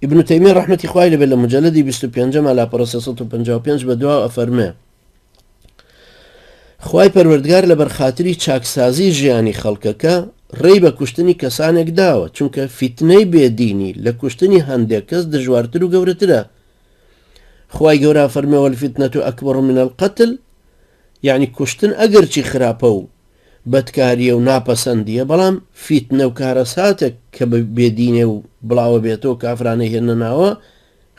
ابن تيمية رحمة إخوائي لبلا مجلدي 25 على برسسة 55 بدعاء أفرمي خوای پەروەردگار لە بەرخاتری چاکسازی ژیانی خەڵکەکە ڕێی بە کوشتنی کەسانێک داوە چونکە فیتنەی بێدینی لە کوشتنی هەندێک کەس دژوارتر و گەورەترە. خوای گەورە فەرمێ وەلفتنەتو ئەکبەڕ من القتل، یعنی کوشتن ئەگەرچی خراپە و بەدکاریە و ناپەسەندیە، بەڵام فیتنە و کارەساتێک کە بێدینێ و بڵاوە بێتەوە کافرانەی هێنە ناوە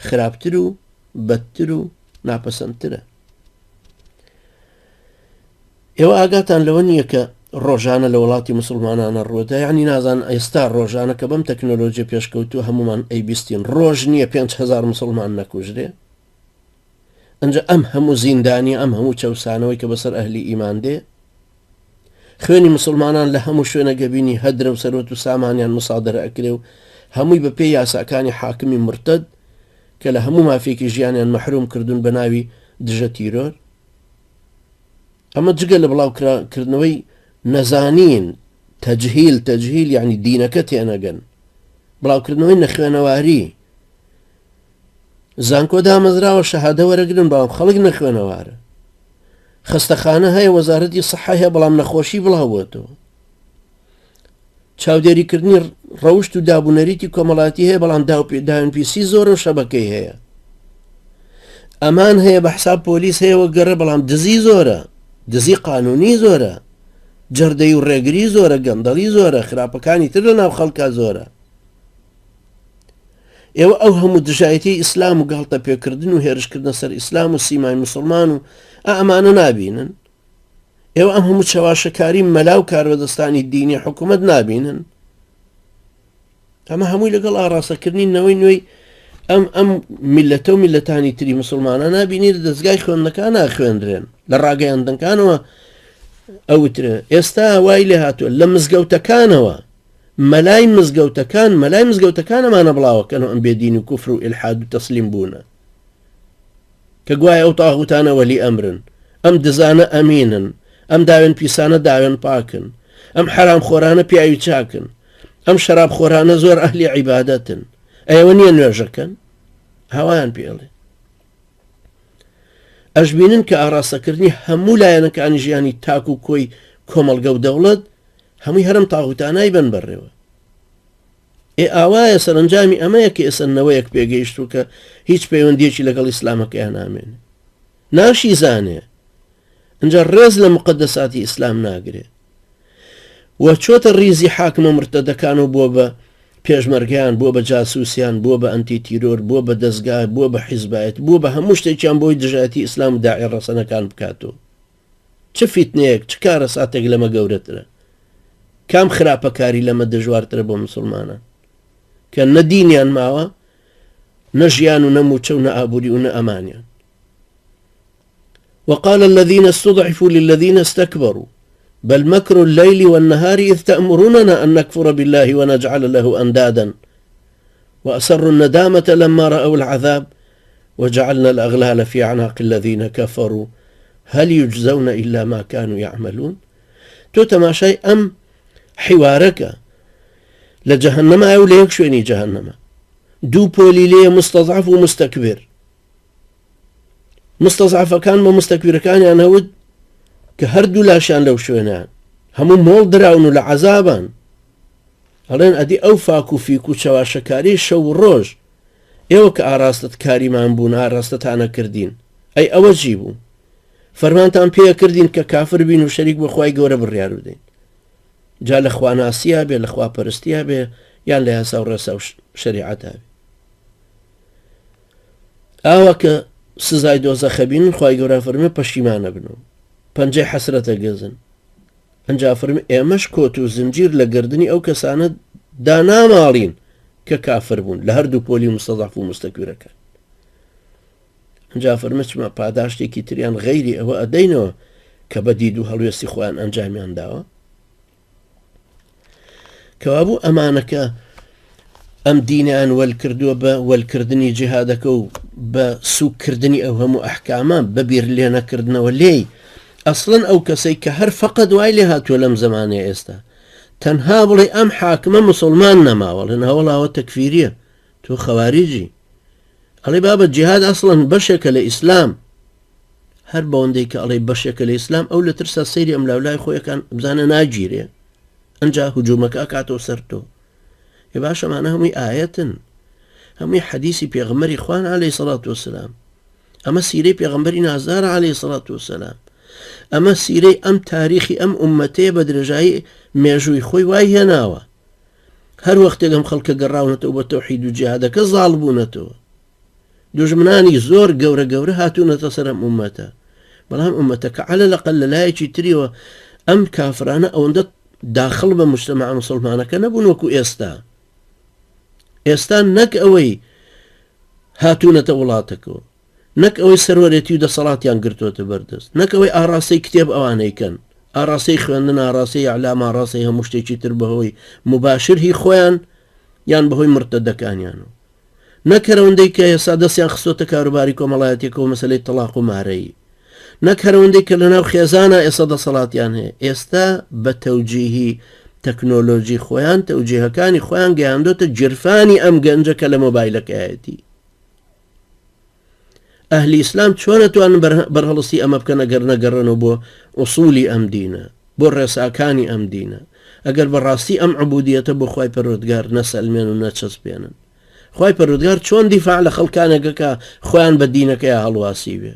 خراپتر و بەدتر و ناپەسەندترە. ئێوە ئاگاتان لەوە نییە کە ڕۆژانە لە وڵاتی مسلمانانە ڕووەدا، یعنی نازان ئێستا ڕۆژانە کە بەم تەکنۆلۆژی پێشکەوتو هەمومان ئەیبیستین ڕۆژ نییە 5,000 مسلمان نەکوژرێ. ئەنجا ئەم هەموو زیندانی ئەم هەموو چەوسانەوەی کە بەسەر ئەهلی ئیمان دێ، خوێنی مسلمانان لە هەموو شوێنە گەبینی هەدرە و سەرۆت و سامانیان مسادرە ئەکرێ و هەمووی بە پێی یاساکانی حاکمی مرتد کە لە هەموو مافێکی ژیانیان مەحروم کردوون بە ناوی دژە تیرۆر. ئەمە جگە لە بڵاوکردنەوەی نەزانین، تەجهیل یعنی دینەکە تێنەگەن، بڵاوکردنەوەی نەخوێنەواری. زانکۆ دامەزراوە شەهادە وەرەگرن بەڵام خەڵک نەخوێنەوارە. خستەخانە هەیە، وەزارەتی سەحا هەیە بەڵام نەخۆشی بڵاوبووێتەوە. چاودێریکردنی ڕەوشت و دابوونەریتی کۆمەڵاتی هەیە بەڵام داوێنپیسی زۆرە و شەبەکەی هەیە. ئەمان هەیە بە حساب پۆلیس هەیەوە گەڕە بەڵام دزی زۆرە، دزی قانونی زۆرە، جەردەی و ڕێگری زۆرە، گەندەڵی زۆرە، خراپەکانی تر لە ناو خەڵکا زۆرە. ئێوە ئەو هەموو دژایەتی ئیسلام و گاڵتە پێکردن و هێرشکردن سەر ئیسلام و سیمای مسلمان و ئەمانە نابینن. ئێوە ئەم هەموو چاواشەکاری مەلا و کاربەدەستانی دینی حکوومەت نابینن. ئەمە هەمووی لەگەڵ ئاڕاستەکردنی نەوەی نوێی ئەم میلەتە و میلەتانی تری مسلمانە نابینی لە دەستگای خوێندنەکان ناخوێندرێن لە ڕاگەیاندنەکانەوە. ئەوترە ئێستا وای لێ هاتووە لە مزگەوتەکانەوە مەلای مزگەوتەکانەمانە بڵاوەکەنەوە ئەم بێدین و کوفر و ئیلحاد و تەسلیم بوونە کە گوایە ئەو تاغوتانە وەلی ئەمرن، ئەم دزانە ئەمینن، ئەم داوێن پیسانە داوێن پاکن، ئەم حرام خۆرانە پیاوی چاکن، ئەم شەراب خۆرانە زۆر ئەهلی عیبادەتن. ئەوە نییە نوێژەکەن؟ هاوایان پێڵێ. ئەشبینن کە ئاراستەکردنی هەموو لایەنەکانی ژیانی تاک و کۆی کۆمەڵگە و دەوڵەت هەمووی هەرم تاغوتانای بن بەڕێوە. ئاوایە سەرنجامی ئەمەیە کە ئێسەنەوەیەک پێگەیشتو کە هیچ پەیوەندیەکی لەگەڵ ئیسلامەکەیان نامێنێ، ناشی زانێ، ئەنجا ڕێز لە مقدساتی ئیسلام ناگرێ وە چۆتە ریزی حاکمە مرتەدەکان و بۆ بە پێشمەرگیان، بۆ بە جاسووسیان، بۆ بە ئەنتی تیرۆر، بۆ بە دەستگای، بۆ بە حیزبایەت، بۆ بە هەموو شتێکیان بۆی دژایەتی ئیسلام و داعی ڕەسەنەکان بکاتەوە. چ فیتنەیەک، چ کارە ساتێک لەمە گەورەترە؟ کام خراپەکاری لەمە دەژوارترە بۆ مسلمانان کە نە دینیان ماوە، نە ژیان و نەموچە و نە ئابووری و نە ئەمانیان. وقال الذين استضعفوا للذين استكبروا بل مكر الليل والنهار إذ تأمروننا أن نكفر بالله ونجعل له أندادا وأسروا الندامة لما رأوا العذاب وجعلنا الأغلال في أعناق الذين كفروا هل يجزون إلا ما كانوا يعملون. تو تماشای ئەم حوارەکە لە جەهەنەمە ئەو لە یەک شوێنی جەهەنەمە دوو پۆلی لێ مستەضعف و مستەکبر. مستەضعفەکان بە مستەکبرەکانیان هەوت کە هەردوو لاشیان لەو شوێنیان هەموو مۆڵ دراون و لە عەزابان، هەڵێن ئەدی ئەو فاک و فیک و چەواشەکاری شەو و ڕۆژ ئێوە کە ئاراستت کاریمان بوون، ئاراستەتانە کردین، ئەی ئەوە چی بوو؟ فەرمانتان پێ کردین کە کافر بین و شەریک بە خوای گەورە بڕیار بدەین. جا لە خواناسیە بێ، لە خواپەرستیە بێ، یان لە یاسا و ڕێسا و شەریعەتا بێ. ئاوا کە سزای دۆزەخە بینن خوای گەورە فەرمێ پەشیمانە بنەوە، پەنجەی حەسرەتە گەزن. ئەنجا فەرمێ ئێمەش کۆت و زنجیر لە گردنی ئەو کەسانە داناماڵین کە کافر بوون لە هەردوو پۆلی مستەضعف و مستەکبرەکان. ئەنجا فەرمێ چما پاداشتێکی تریان غەیری ئەوە ئەدەینەوە کە بە دید و هەڵوێستی خۆیان ئەنجامیان داوە. کەوابوو ئەمانەکە ئەم دینیان وەلکردووە بە وەلکردنی جیهادەکە و بە سوکردنی ئەو هەموو ئەحکامە بە بیر لێ نەکردنەوە لێی ئەسڵەن ئەو کەسەی کە هەر فەقەت وای لێ هاتووە لەم زەمانەیە ئێستا تەنها بڵێ ئەم حاکمە مسلمان نەماوە، لەناوەڵاوە تەکفیریە، تۆ خەواریجی ئەڵێ بابەت جیهاد ئەسڵەن بەشێکە لە ئیسلام هەر بەوەندەی کە ئەڵێ بەشێکە لە ئیسلام ئەو لە ترسا سەیری ئەم لاولای خۆیەکان بزانە ناگیرێ ئەنجا هجوومەکە ئاکاتەوە سەر تۆ ێ باشەمانە هەمووی ئایەتن هەمووی حەدیسی پێغەمبەری خوان عەلەیهی سەڵات وەسەلام ئەمە سیرەی پێغەمبەری نازدارە عەلەیهی سەڵات وەسەلام ئەمە سیرەی ئەم تاریخی ئەم ئومەتەیە بە درێژایی مێژووی خۆی وای هێناوە هەر وەختێک ئەم خەڵکە گەڕاونەتەوە بە تەوحید و جیهادەکە زاڵ بوونەتەوە دوژمنانی زۆر گەورە گەورە هاتوونەتە سەر ئەم ئومەتە بەڵام ئومەتەکە عەلە لەقەل لە لایەکی تریەوە ئەم کافرانە ئەوەندە داخڵ بە موجتەمەع موسڵمانەکە نەبوون وەکو ئێستا نەک ئەوەی هاتوونەتە وڵاتەکەەوە نەک ئەوەی سەرۆرێتی و دەسەڵاتیان گرتوۆتە بەردەست نەک ئەوەی ئاڕاستەی کتێب ئەوانەیکەن ئاڕاستەی خوێندن ئاڕاستەی ئەعلام ئاڕاستەی هەموو شتێکی تر بەهۆی مباشر هی خۆیان یان بەهۆی مرتەدەکانیانەوە نەکەرەوەندەی کە ئێستا دەستیان خستۆتە کاروباری کۆمەڵایەتێکەوە مەسەلەی تەلاق و مارەیی نەکەرەوەندەی کە لەناو خێزانە ئێستا دەسەڵاتیان هەیە ئێستا بە تەوجیهی تەکنۆلۆژی خۆیان تەوجیهەکانی خۆیان گەیاندۆتە جرفانی ئەم گەنجە کە لە مۆبایلەکەیەتی ئەهلی ئیسلام چۆن نەتوانن بەرهەڵستی ئەمە بکەن ئەگەر نەگەڕێنەوە بۆ ئوسولی ئەم دینە بۆ ڕێساکانی ئەم دینە ئەگەر بەڕاستی ئەم عبودیەتە بۆ خوای پەروەردگار نەسەلمێن و نەچەسپێنن خوای پەروەردگار چۆن دیفاع لە خەڵکانێکەکە خۆیان بە دینەکەی هەڵواسی بێ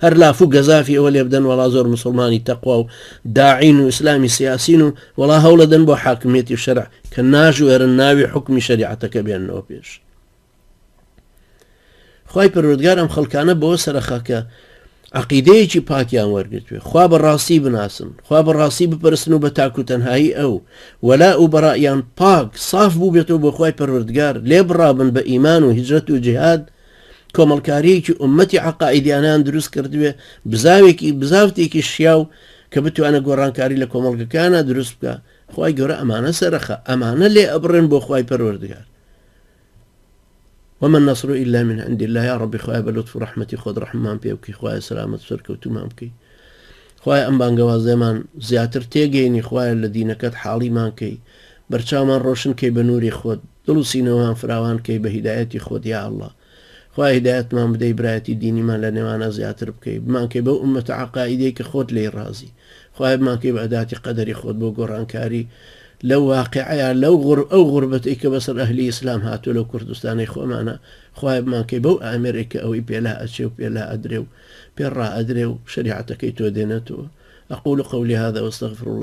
هەر لاف و گەزافی ئەوە لێ بدەن وەڵا زۆر مسلمانی تەقوا و داعین و ئیسلامی سیاسین و وەڵا هەوڵە دەن بۆ حاکمیەتی شەرع کە ناژوێرن ناوی حکمی شەریعەتەکە بێننەوە پێش خوای پەروەردگار ئەم خەڵکانە بۆ سەرخەکە عەقیدەیەکی پاکیان وەرگرتوێ خوا بەڕاستی بناسن خوا بەڕاستی بپەرستن و بە تاکو تەنهایی ئەو وەلا و بەڕائیان پاک صاف بوو بێتەوە بۆ خوای پەروەردگار لێ بڕابن بە ئیمان و هیجرەت و جیهاد کۆمەڵکاریەکی ئومەتی عەقائیدیانیان دروست کردوێ بزاوتێکی شیاو کە بتوانە گۆڕانکاری لە کۆمەڵگەکانە دروست بکە خوای گەورە ئەمانە سەرخە ئەمانە لێ ئەبڕێن بۆ خوای پەروەردگار وما النصر إلا من عند الله يا ربي خواهي بلطف ورحمتي خود رحمان بيوكي خواهي سلامة سركة وتمامكي خواهي أمبان قوازي من زياتر تيجيني خواهي الذين كات حالي مانكي برشا من روشن كي بنوري خود دلو سينوان فراوان كي بهدايتي خود يا الله خواهي هدايت من بدي برايتي ديني من لنوانا زياتر بكي بمانكي بو أمة عقائديك خود لي رازي خواهي بمانكي بأداتي قدري خود بو قرآن كاري لو واقعيا لو أو غربتك بصر أهلي إسلام هاتو لو كردستاني خو معنا خواهب ما كيبو أمريكا أو بيلا أشيو بيلا أدريو بيرا أدريو شريعتك يتو دينتو أقول قولي هذا واستغفر الله